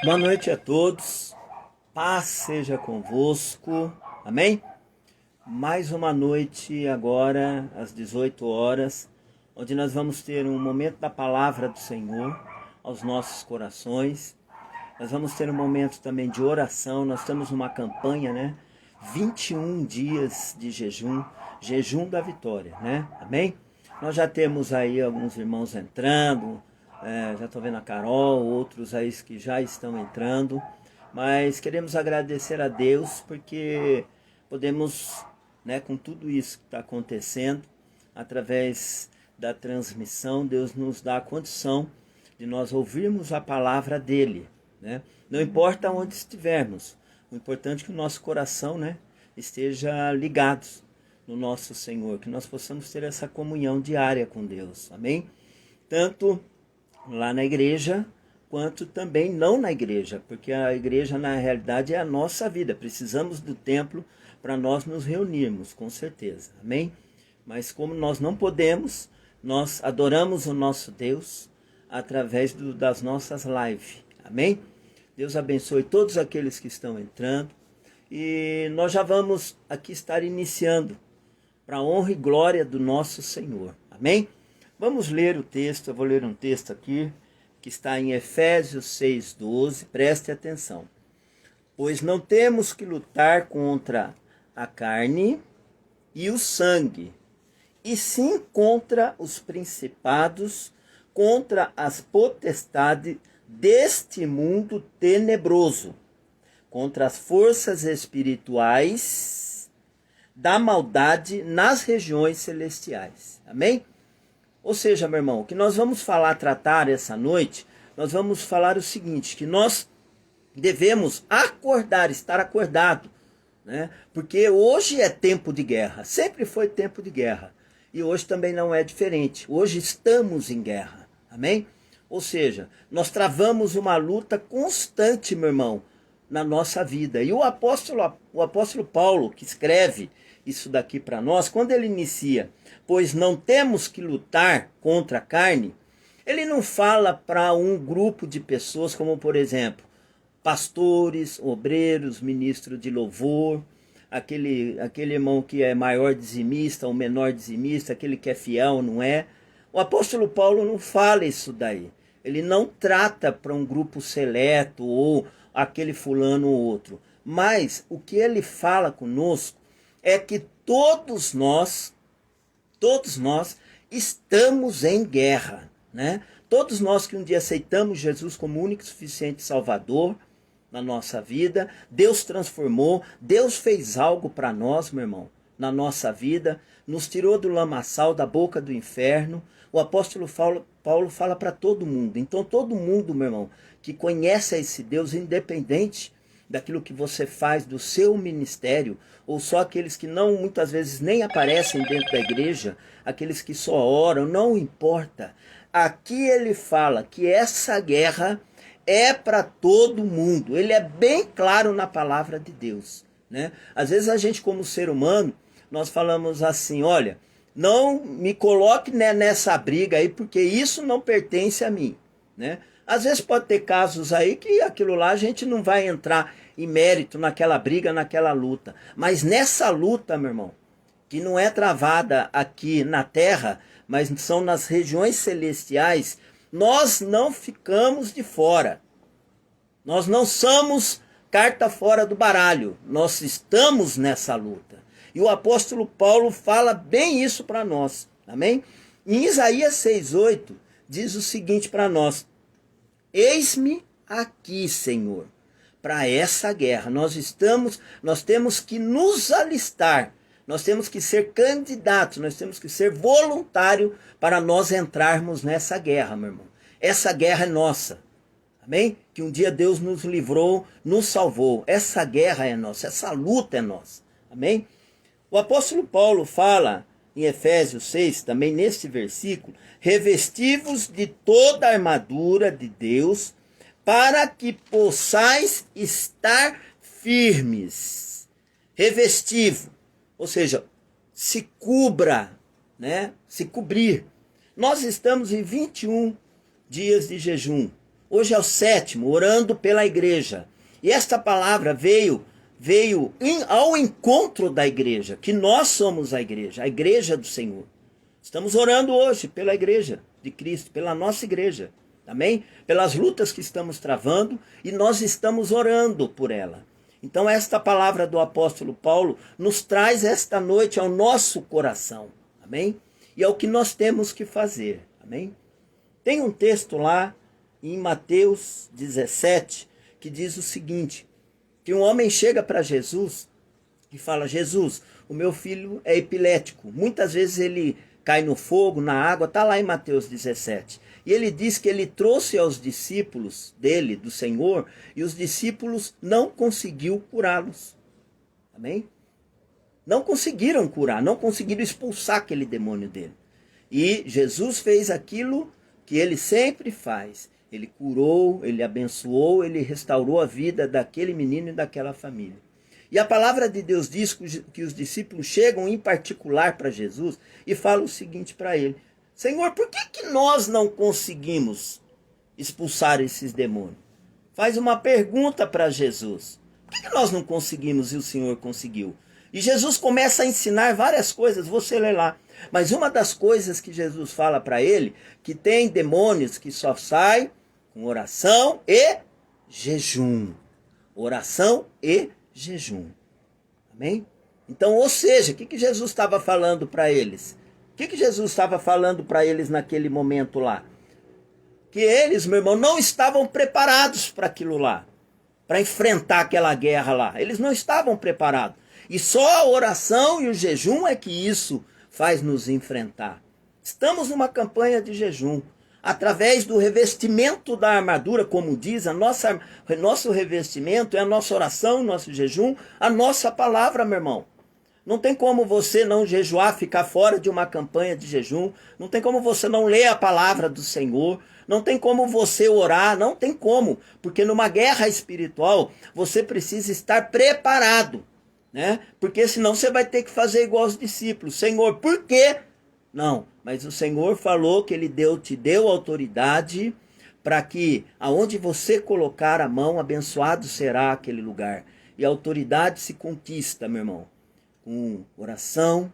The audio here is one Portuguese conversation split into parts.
Boa noite a todos, paz seja convosco, amém? Mais uma noite agora, às 18 horas, onde nós vamos ter um momento da palavra do Senhor aos nossos corações. Nós vamos ter um momento também de oração, nós estamos numa campanha, né? 21 dias de jejum, jejum da vitória, né? Amém? Nós já temos aí alguns irmãos entrando, já estou vendo a Carol, outros aí que já estão entrando, mas queremos agradecer a Deus porque podemos, né, com tudo isso que está acontecendo, através da transmissão, Deus nos dá a condição de nós ouvirmos a palavra dele, né? Não importa onde estivermos, o importante é que o nosso coração, né, esteja ligado no nosso Senhor, que nós possamos ter essa comunhão diária com Deus, amém? Tanto lá na igreja, quanto também não na igreja, porque a igreja na realidade é a nossa vida, precisamos do templo para nós nos reunirmos, com certeza, amém? Mas como nós não podemos, nós adoramos o nosso Deus através das nossas lives, amém? Deus abençoe todos aqueles que estão entrando e nós já vamos aqui estar iniciando para a honra e glória do nosso Senhor, amém? Vamos ler o texto, eu vou ler um texto aqui, que está em Efésios 6,12, preste atenção. Pois não temos que lutar contra a carne e o sangue, e sim contra os principados, contra as potestades deste mundo tenebroso, contra as forças espirituais da maldade nas regiões celestiais. Amém? Ou seja, meu irmão, o que nós vamos tratar essa noite, nós vamos falar o seguinte, que nós devemos acordar, estar acordado, né? Porque hoje é tempo de guerra, sempre foi tempo de guerra, e hoje também não é diferente, hoje estamos em guerra, amém? Ou seja, nós travamos uma luta constante, meu irmão, na nossa vida, e o apóstolo Paulo, que escreve isso daqui para nós, quando ele inicia, pois não temos que lutar contra a carne, ele não fala para um grupo de pessoas como, por exemplo, pastores, obreiros, ministro de louvor, aquele irmão que é maior dizimista ou menor dizimista, aquele que é fiel, não é? O apóstolo Paulo não fala isso daí. Ele não trata para um grupo seleto ou aquele fulano ou outro. Mas o que ele fala conosco é que todos nós estamos em guerra, né? Todos nós que um dia aceitamos Jesus como único e suficiente Salvador na nossa vida, Deus transformou, Deus fez algo para nós, meu irmão, na nossa vida, nos tirou do lamaçal, da boca do inferno. O apóstolo Paulo fala para todo mundo. Então todo mundo, meu irmão, que conhece esse Deus, independente daquilo que você faz, do seu ministério, ou só aqueles que não, muitas vezes, nem aparecem dentro da igreja, aqueles que só oram, não importa. Aqui ele fala que essa guerra é para todo mundo. Ele é bem claro na palavra de Deus, né? Às vezes a gente, como ser humano, nós falamos assim, olha, não me coloque nessa briga aí, porque isso não pertence a mim, né? Às vezes pode ter casos aí que aquilo lá a gente não vai entrar em mérito naquela briga, naquela luta. Mas nessa luta, meu irmão, que não é travada aqui na terra, mas são nas regiões celestiais, nós não ficamos de fora. Nós não somos carta fora do baralho. Nós estamos nessa luta. E o apóstolo Paulo fala bem isso para nós. Amém? Em Isaías 6,8 diz o seguinte para nós: eis-me aqui, Senhor, para essa guerra. Nós temos que nos alistar. Nós temos que ser candidatos, nós temos que ser voluntário para nós entrarmos nessa guerra, meu irmão. Essa guerra é nossa. Amém? Que um dia Deus nos livrou, nos salvou. Essa guerra é nossa, essa luta é nossa. Amém? O apóstolo Paulo fala em Efésios 6, também neste versículo, revesti-vos de toda a armadura de Deus, para que possais estar firmes. Revestivo, ou seja, se cubra, né? Se cobrir. Nós estamos em 21 dias de jejum. Hoje é o 7º, orando pela igreja. E esta palavra veio ao encontro da igreja, que nós somos a igreja do Senhor. Estamos orando hoje pela igreja de Cristo, pela nossa igreja, amém? Pelas lutas que estamos travando e nós estamos orando por ela. Então esta palavra do apóstolo Paulo nos traz esta noite ao nosso coração, amém? E é o que nós temos que fazer, amém? Tem um texto lá em Mateus 17 que diz o seguinte, que um homem chega para Jesus e fala, Jesus, o meu filho é epilético, muitas vezes ele cai no fogo, na água, está lá em Mateus 17. E ele diz que ele trouxe aos discípulos dele, do Senhor, e os discípulos não conseguiu curá-los. Amém? Não conseguiram curar, não conseguiram expulsar aquele demônio dele. E Jesus fez aquilo que ele sempre faz. Ele curou, ele abençoou, ele restaurou a vida daquele menino e daquela família. E a palavra de Deus diz que os discípulos chegam em particular para Jesus e falam o seguinte para ele, Senhor, por que nós não conseguimos expulsar esses demônios? Faz uma pergunta para Jesus. Por que nós não conseguimos e o Senhor conseguiu? E Jesus começa a ensinar várias coisas, você lê lá. Mas uma das coisas que Jesus fala para ele, que tem demônios que só saem com oração e jejum. Oração e jejum. Amém? Então, ou seja, o que Jesus estava falando para eles? O que Jesus estava falando para eles naquele momento lá? Que eles, meu irmão, não estavam preparados para aquilo lá. Para enfrentar aquela guerra lá. Eles não estavam preparados. E só a oração e o jejum é que isso faz nos enfrentar. Estamos numa campanha de jejum. Através do revestimento da armadura, como diz, nosso revestimento é a nossa oração, nosso jejum, a nossa palavra, meu irmão. Não tem como você não jejuar, ficar fora de uma campanha de jejum. Não tem como você não ler a palavra do Senhor. Não tem como você orar, não tem como. Porque numa guerra espiritual, você precisa estar preparado, né? Porque senão você vai ter que fazer igual aos discípulos. Senhor, por quê? Não, mas o Senhor falou que Ele te deu autoridade para que aonde você colocar a mão, abençoado será aquele lugar. E a autoridade se conquista, meu irmão, com oração,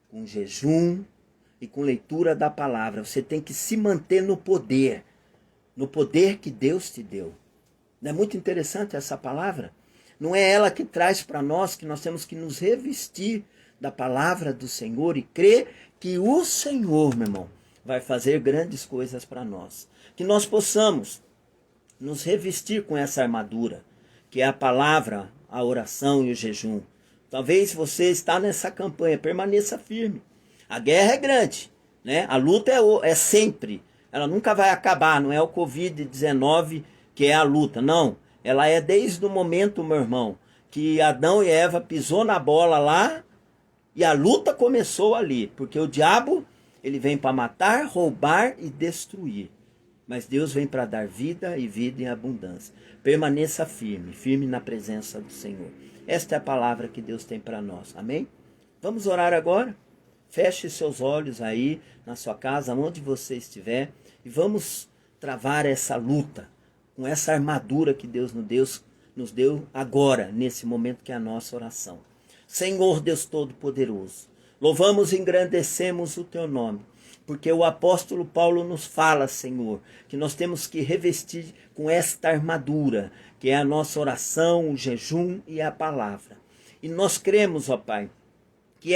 com jejum e com leitura da palavra. Você tem que se manter no poder que Deus te deu. Não é muito interessante essa palavra? Não é ela que traz para nós que nós temos que nos revestir da palavra do Senhor e crer que o Senhor, meu irmão, vai fazer grandes coisas para nós. Que nós possamos nos revestir com essa armadura, que é a palavra, a oração e o jejum. Talvez você está nessa campanha, permaneça firme. A guerra é grande, né? A luta é sempre. Ela nunca vai acabar, não é o Covid-19 que é a luta, não. Ela é desde o momento, meu irmão, que Adão e Eva pisou na bola lá e a luta começou ali. Porque o diabo, ele vem para matar, roubar e destruir. Mas Deus vem para dar vida e vida em abundância. Permaneça firme, firme na presença do Senhor. Esta é a palavra que Deus tem para nós. Amém? Vamos orar agora? Feche seus olhos aí na sua casa, onde você estiver. E vamos travar essa luta com essa armadura que Deus nos deu agora, nesse momento que é a nossa oração. Senhor Deus Todo-Poderoso, louvamos e engrandecemos o Teu nome, porque o apóstolo Paulo nos fala, Senhor, que nós temos que revestir com esta armadura, que é a nossa oração, o jejum e a palavra. E nós cremos, ó Pai, que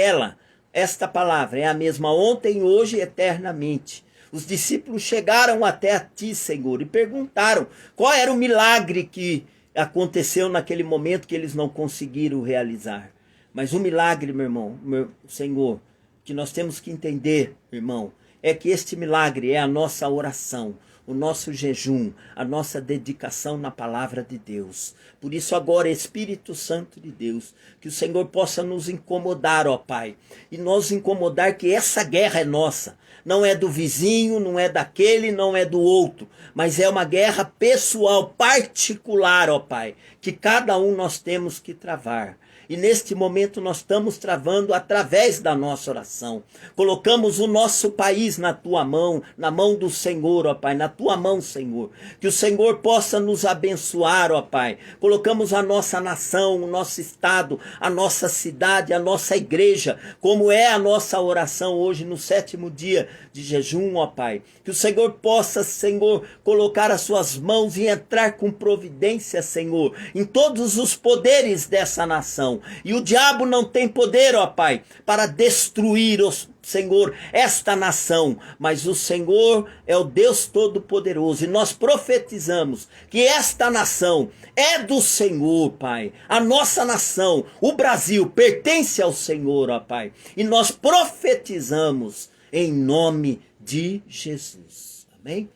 esta palavra é a mesma ontem, hoje e eternamente. Os discípulos chegaram até a Ti, Senhor, e perguntaram qual era o milagre que aconteceu naquele momento que eles não conseguiram realizar. Mas o milagre, meu irmão, meu Senhor, que nós temos que entender, irmão, é que este milagre é a nossa oração, o nosso jejum, a nossa dedicação na palavra de Deus. Por isso agora, Espírito Santo de Deus, que o Senhor possa nos incomodar, ó Pai, e nos incomodar que essa guerra é nossa. Não é do vizinho, não é daquele, não é do outro, mas é uma guerra pessoal, particular, ó Pai, que cada um nós temos que travar. E neste momento nós estamos travando através da nossa oração. Colocamos o nosso país na tua mão, na mão do Senhor, ó Pai, na tua mão, Senhor. Que o Senhor possa nos abençoar, ó Pai. Colocamos a nossa nação, o nosso estado, a nossa cidade, a nossa igreja, como é a nossa oração hoje no 7º dia de jejum, ó Pai. Que o Senhor possa, Senhor, colocar as suas mãos e entrar com providência, Senhor, em todos os poderes dessa nação. E o diabo não tem poder, ó Pai, para destruir, Senhor, esta nação, mas o Senhor é o Deus Todo-Poderoso, e nós profetizamos que esta nação é do Senhor, Pai. A nossa nação, o Brasil, pertence ao Senhor, ó Pai, e nós profetizamos em nome de Jesus. Amém?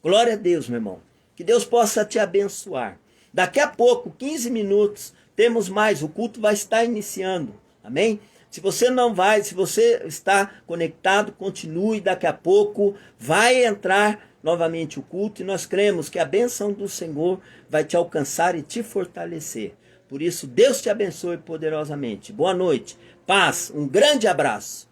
Glória a Deus, meu irmão. Que Deus possa te abençoar. Daqui a pouco, 15 minutos, temos mais. O culto vai estar iniciando. Amém? Se você não vai, se você está conectado, continue. Daqui a pouco vai entrar novamente o culto. E nós cremos que a bênção do Senhor vai te alcançar e te fortalecer. Por isso, Deus te abençoe poderosamente. Boa noite. Paz. Um grande abraço.